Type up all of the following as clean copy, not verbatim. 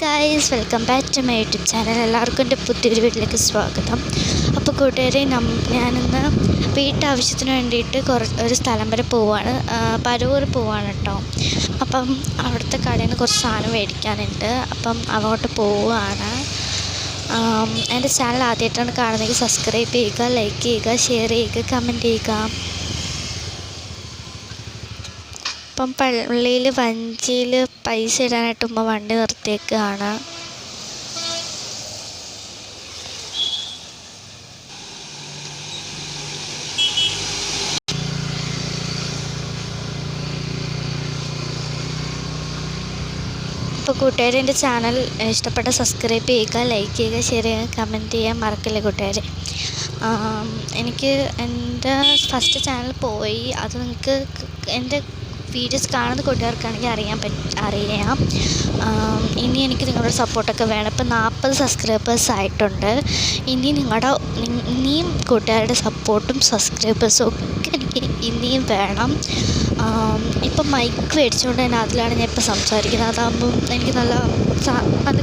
Guys, welcome back to my YouTube channel. എല്ലാവർക്കും എൻ്റെ പുതിയൊരു വീട്ടിലേക്ക് സ്വാഗതം. അപ്പോൾ കൂട്ടുകാരെ, ഞാനിന്ന് വീട്ടാവശ്യത്തിന് വേണ്ടിയിട്ട് ഒരു സ്ഥലം വരെ പോവുകയാണ്. പരവൂർ പോവുകയാണ് കേട്ടോ. അപ്പം അവിടുത്തെ കടയിൽ നിന്ന് കുറച്ച് സാധനം മേടിക്കാനുണ്ട്. അപ്പം അങ്ങോട്ട് പോവുകയാണ്. എൻ്റെ ചാനൽ ആദ്യമായിട്ടാണ് കാണുന്നതെങ്കിൽ സബ്സ്ക്രൈബ് ചെയ്യുക, ലൈക്ക് ചെയ്യുക, ഷെയർ ചെയ്യുക, കമൻറ്റ് ചെയ്യുക. ഇപ്പം പള്ളിയിൽ വഞ്ചിയിൽ പൈസ ഇടാനായിട്ട് ഉമ്മ വണ്ടി നിർത്തിയേക്കാണ്. അപ്പോൾ കൂട്ടുകാർ, എൻ്റെ ചാനൽ ഇഷ്ടപ്പെട്ട സബ്സ്ക്രൈബ് ചെയ്യുക, ലൈക്ക് ചെയ്യുക, ഷെയർ ചെയ്യുക, കമൻറ്റ് ചെയ്യാൻ മറക്കില്ല കൂട്ടുകാർ. എനിക്ക് എൻ്റെ ഫസ്റ്റ് ചാനൽ പോയി. അത് നിങ്ങൾക്ക് എൻ്റെ വീഡിയോസ് കാണുന്ന കൂട്ടുകാർക്കാണെങ്കിൽ അറിയാം. ഇനി എനിക്ക് നിങ്ങളുടെ സപ്പോർട്ടൊക്കെ വേണം. ഇപ്പം 40 സബ്സ്ക്രൈബേഴ്സ് ആയിട്ടുണ്ട്. ഇനിയും കൂട്ടുകാരുടെ സപ്പോർട്ടും സബ്സ്ക്രൈബേഴ്സും ഒക്കെ എനിക്ക് ഇനിയും വേണം. ഇപ്പം മൈക്ക് മേടിച്ചുകൊണ്ട് തന്നെ അതിലാണ് ഞാൻ ഇപ്പോൾ സംസാരിക്കുന്നത്. അതാകുമ്പം എനിക്ക് നല്ല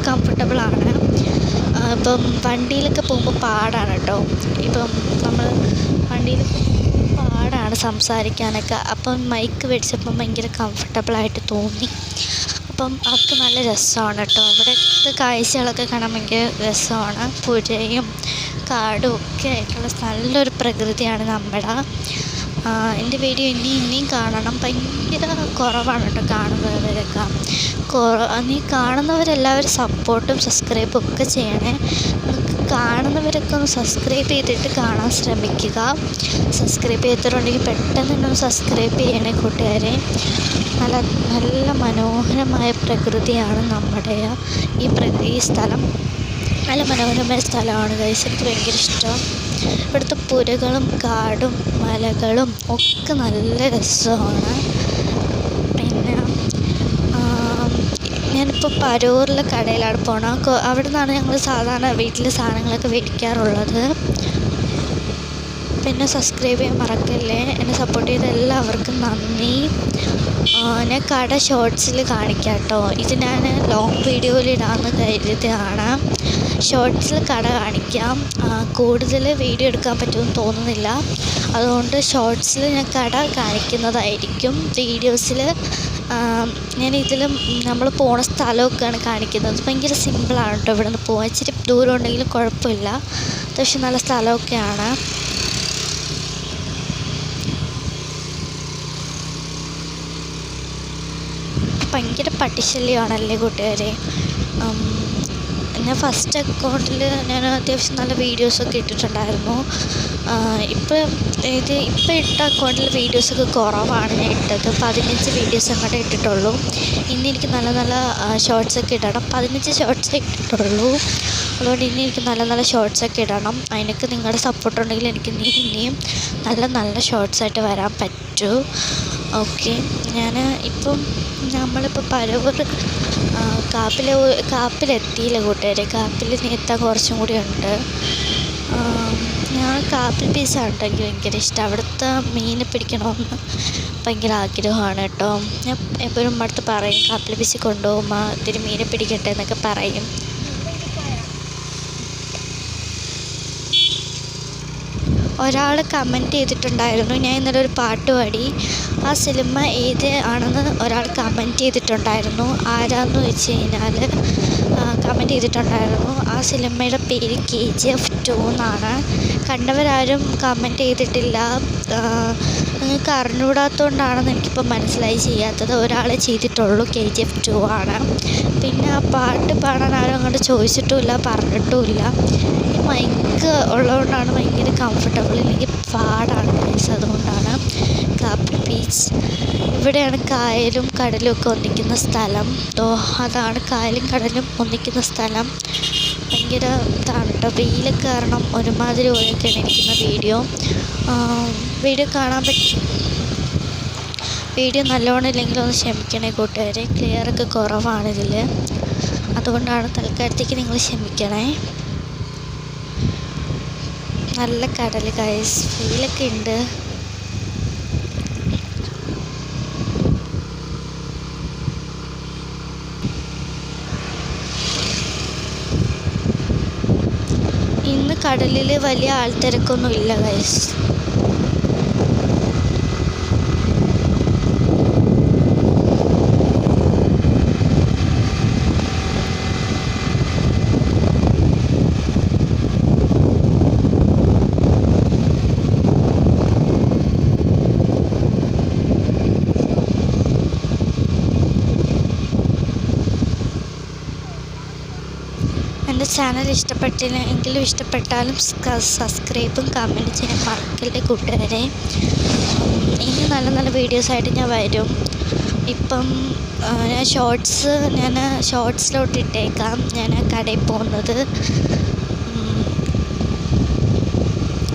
കംഫർട്ടബിളാണ്. ഇപ്പം വണ്ടിയിലൊക്കെ പോകുമ്പോൾ പാടാണ് കേട്ടോ. ഇപ്പം നമ്മൾ വണ്ടിയിലൊക്കെ പാടാണ് സംസാരിക്കാനൊക്കെ. അപ്പം മൈക്ക് മേടിച്ചപ്പം ഭയങ്കര കംഫർട്ടബിളായിട്ട് തോന്നി. അപ്പം അതൊക്കെ നല്ല രസമാണ് കേട്ടോ. അവിടുത്തെ കാഴ്ചകളൊക്കെ കാണാൻ ഭയങ്കര രസമാണ്. പുഴയും കാടും ഒക്കെ ആയിട്ടുള്ള നല്ലൊരു പ്രകൃതിയാണ് നമ്മുടെ. എൻ്റെ വീഡിയോ ഇനിയും കാണണം. ഭയങ്കര കുറവാണ് കേട്ടോ കാണുന്നവരൊക്കെ. നീ കാണുന്നവരെല്ലാവരും സപ്പോർട്ടും സബ്സ്ക്രൈബും ഒക്കെ ചെയ്യണേ. കാണുന്നവരൊക്കെ ഒന്ന് സബ്സ്ക്രൈബ് ചെയ്തിട്ട് കാണാൻ ശ്രമിക്കുക. സബ്സ്ക്രൈബ് ചെയ്തിട്ടുണ്ടെങ്കിൽ പെട്ടെന്ന് തന്നെ ഒന്ന് സബ്സ്ക്രൈബ് ചെയ്യണേ കൂട്ടുകാരെ. നല്ല മനോഹരമായ പ്രകൃതിയാണ് നമ്മുടെ ഈ സ്ഥലം. നല്ല മനോഹരമായ സ്ഥലമാണ് ഗൈസ്. എനിക്ക് ഭയങ്കര ഇഷ്ടം. ഇവിടുത്തെ പുഴകളും കാടും മലകളും ഒക്കെ നല്ല രസമാണ്. പിന്നെ ഞാനിപ്പോൾ പരൂരിലെ കടയിലാണ് പോകണം. അവിടെ നിന്നാണ് ഞങ്ങൾ സാധാരണ വീട്ടിൽ സാധനങ്ങളൊക്കെ മേടിക്കാറുള്ളത്. പിന്നെ സബ്സ്ക്രൈബ് ചെയ്യാൻ മറക്കല്ലേ. എന്നെ സപ്പോർട്ട് ചെയ്ത എല്ലാവർക്കും നന്ദി. ഞാൻ കട ഷോർട്സിൽ കാണിക്കാം കേട്ടോ. ഇത് ഞാൻ ലോങ് വീഡിയോയിൽ ഇടാമെന്ന് കരുതിയതാണ്. ഷോർട്സിൽ കട കാണിക്കാം. കൂടുതൽ വീഡിയോ എടുക്കാൻ പറ്റുമെന്ന് തോന്നുന്നില്ല. അതുകൊണ്ട് ഷോർട്സിൽ ഞാൻ കട കാണിക്കുന്നതായിരിക്കും. വീഡിയോസിൽ ഞാനിതിലും നമ്മൾ പോണ സ്ഥലമൊക്കെയാണ് കാണിക്കുന്നത്. ഭയങ്കര സിമ്പിളാണ് കേട്ടോ. ഇവിടെ നിന്ന് പോകാൻ ഇച്ചിരി ദൂരം ഉണ്ടെങ്കിലും കുഴപ്പമില്ല. അത്യാവശ്യം നല്ല സ്ഥലമൊക്കെയാണ്. ഭയങ്കര പട്ടിശല്യമാണല്ലേ കൂട്ടുകാരെ. ഞാൻ ഫസ്റ്റ് അക്കൗണ്ടിൽ ഞാൻ അത്യാവശ്യം നല്ല വീഡിയോസൊക്കെ ഇട്ടിട്ടുണ്ടായിരുന്നു. ഇപ്പം ഇട്ട അക്കൗണ്ടിൽ വീഡിയോസൊക്കെ കുറവാണ് ഞാൻ ഇട്ടത്. 15 വീഡിയോസ് അങ്ങോട്ട് ഇട്ടിട്ടുള്ളൂ. ഇനി എനിക്ക് നല്ല ഷോർട്സൊക്കെ ഇടണം. 15 ഷോർട്സേ ഇട്ടിട്ടുള്ളൂ. അതുകൊണ്ട് ഇനി എനിക്ക് നല്ല ഷോർട്സൊക്കെ ഇടണം. അതിനൊക്കെ നിങ്ങളുടെ സപ്പോർട്ട് ഉണ്ടെങ്കിൽ എനിക്ക് ഇനിയും നല്ല ഷോർട്സായിട്ട് വരാൻ പറ്റൂ. ഓക്കെ, നമ്മളിപ്പോൾ പരവൂർ കാപ്പിലെത്തിയില്ല കൂട്ടുകാരെ. കാപ്പിൽ എത്താൻ കുറച്ചും കൂടി ഉണ്ട്. ഞാൻ കാപ്പിൽ പീസാണ് കേട്ടോ എനിക്ക് ഭയങ്കര ഇഷ്ടം. അവിടുത്തെ മീൻ പിടിക്കണമെന്ന് ഭയങ്കര ആഗ്രഹമാണ് കേട്ടോ. ഞാൻ എപ്പോഴും അടുത്ത് പറയും, കാപ്പിൽ പീസ് കൊണ്ടുപോകുമ്പോൾ ഇത്തിരി മീനെ പിടിക്കട്ടെ എന്നൊക്കെ പറയും. ഒരാൾ കമൻറ്റ് ചെയ്തിട്ടുണ്ടായിരുന്നു, ഞാൻ ഇന്നലെ ഒരു പാട്ട് പാടി. ആ സിനിമ ഏത് ആണെന്ന് ഒരാൾ കമൻറ്റ് ചെയ്തിട്ടുണ്ടായിരുന്നു. ആരാന്ന് വെച്ച് കഴിഞ്ഞാൽ കമൻറ്റ് ചെയ്തിട്ടുണ്ടായിരുന്നു. ആ സിനിമയുടെ പേര് KGF 2 എന്നാണ്. കണ്ടവരാരും കമൻറ്റ് ചെയ്തിട്ടില്ല. നിങ്ങൾക്ക് അറിഞ്ഞുകൂടാത്തതുകൊണ്ടാണെന്ന് എനിക്കിപ്പോൾ മനസ്സിലായി ചെയ്യാത്തത്. ഒരാളെ ചെയ്തിട്ടുള്ളൂ. KGF 2 ആണ്. പിന്നെ ആ പാട്ട് പാടാൻ ആരും അങ്ങോട്ട് ചോദിച്ചിട്ടുമില്ല, പറഞ്ഞിട്ടുമില്ല. ഈ മൈക്ക് ഉള്ളതുകൊണ്ടാണ് ഭയങ്കര കംഫർട്ടബിൾ. എനിക്ക് പാടാണ് ഗൈസ്. അതുകൊണ്ടാണ്. കാപ്പിൽ ബീച്ച് ഇവിടെയാണ്. കായലും കടലും ഒക്കെ ഒന്നിക്കുന്ന സ്ഥലം. അതാണ് കായലും കടലും ഒന്നിക്കുന്ന സ്ഥലം. ഭയങ്കര ഇതാണ് കേട്ടോ. വെയിലൊക്കെ കാരണം ഒരുമാതിരി പോലെയൊക്കെയാണ് ഇരിക്കുന്ന വീഡിയോ കാണാൻ പറ്റും. വീഡിയോ നല്ലോണം ഇല്ലെങ്കിൽ ഒന്ന് ക്ഷമിക്കണേ കൂട്ടുകാരെ. ക്ലിയറൊക്കെ കുറവാണ് ഇതിൽ. അതുകൊണ്ടാണ് തൽക്കാലത്തേക്ക് നിങ്ങൾ ക്ഷമിക്കണേ. നല്ല കടൽ ഗൈസ്. വെയിലൊക്കെ ഉണ്ട്. ഇന്ന് കടലിൽ വലിയ ആൾത്തിരക്കൊന്നും ഇല്ല ഗൈസ്. എൻ്റെ ചാനൽ ഇഷ്ടപ്പെട്ടാലും സബ്സ്ക്രൈബും കമൻറ്റ് ചെയ്യാൻ മറക്കല്ലേ കൂട്ടുകാരെ. ഇനി നല്ല നല്ല വീഡിയോസായിട്ട് ഞാൻ വരും. ഇപ്പം ഞാൻ ഷോർട്സിലോട്ട് ഇട്ടേക്കാം ഞാൻ കടയിൽ പോകുന്നത്.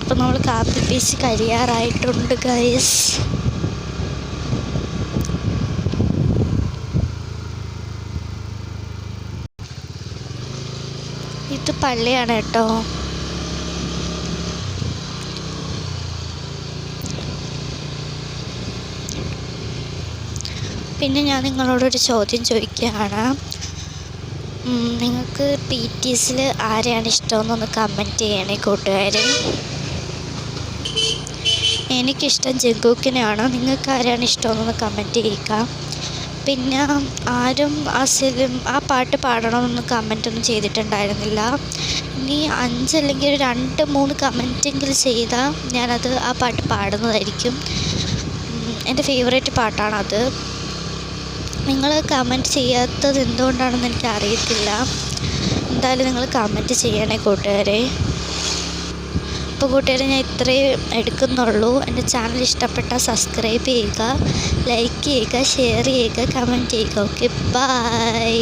അപ്പം നമ്മൾ കാപ്പി പീസ് കഴിയാറായിട്ടുണ്ട് ഗൈസ്. ഇത് പള്ളിയാണ് കേട്ടോ. പിന്നെ ഞാൻ നിങ്ങളോടൊരു ചോദ്യം ചോദിക്കുകയാണ്. നിങ്ങൾക്ക് PTSൽ ആരെയാണ് ഇഷ്ടമെന്നൊന്ന് കമൻറ്റ് ചെയ്യണേ കൂട്ടുകാർ. എനിക്കിഷ്ടം ജങ്കൂക്കിനെയാണ്. നിങ്ങൾക്ക് ആരെയാണ് ഇഷ്ടമെന്നൊന്ന് കമൻറ്റ് ചെയ്യുക. പിന്നെ ആരും ആ പാട്ട് പാടണമെന്നൊന്നും കമൻറ്റൊന്നും ചെയ്തിട്ടുണ്ടായിരുന്നില്ല. ഇനി 5 അല്ലെങ്കിൽ 2-3 കമൻറ്റെങ്കിലും ചെയ്താൽ ഞാനത് ആ പാട്ട് പാടുന്നതായിരിക്കും. എൻ്റെ ഫേവറേറ്റ് പാട്ടാണത്. നിങ്ങൾ കമൻറ്റ് ചെയ്യാത്തത് എന്തുകൊണ്ടാണെന്ന് എനിക്ക് അറിയത്തില്ല. എന്തായാലും നിങ്ങൾ കമൻറ്റ് ചെയ്യണേ കൂട്ടുകാരെ. അപ്പോൾ കൂട്ടുകാരെ ഞാൻ ഇത്രയും എടുക്കുന്നുള്ളൂ. എൻ്റെ ചാനൽ ഇഷ്ടപ്പെട്ടാൽ സബ്സ്ക്രൈബ് ചെയ്യുക, ലൈക്ക് ചെയ്യുക, ഷെയർ ചെയ്യുക, കമൻറ്റ് ചെയ്യുക. Okay, by.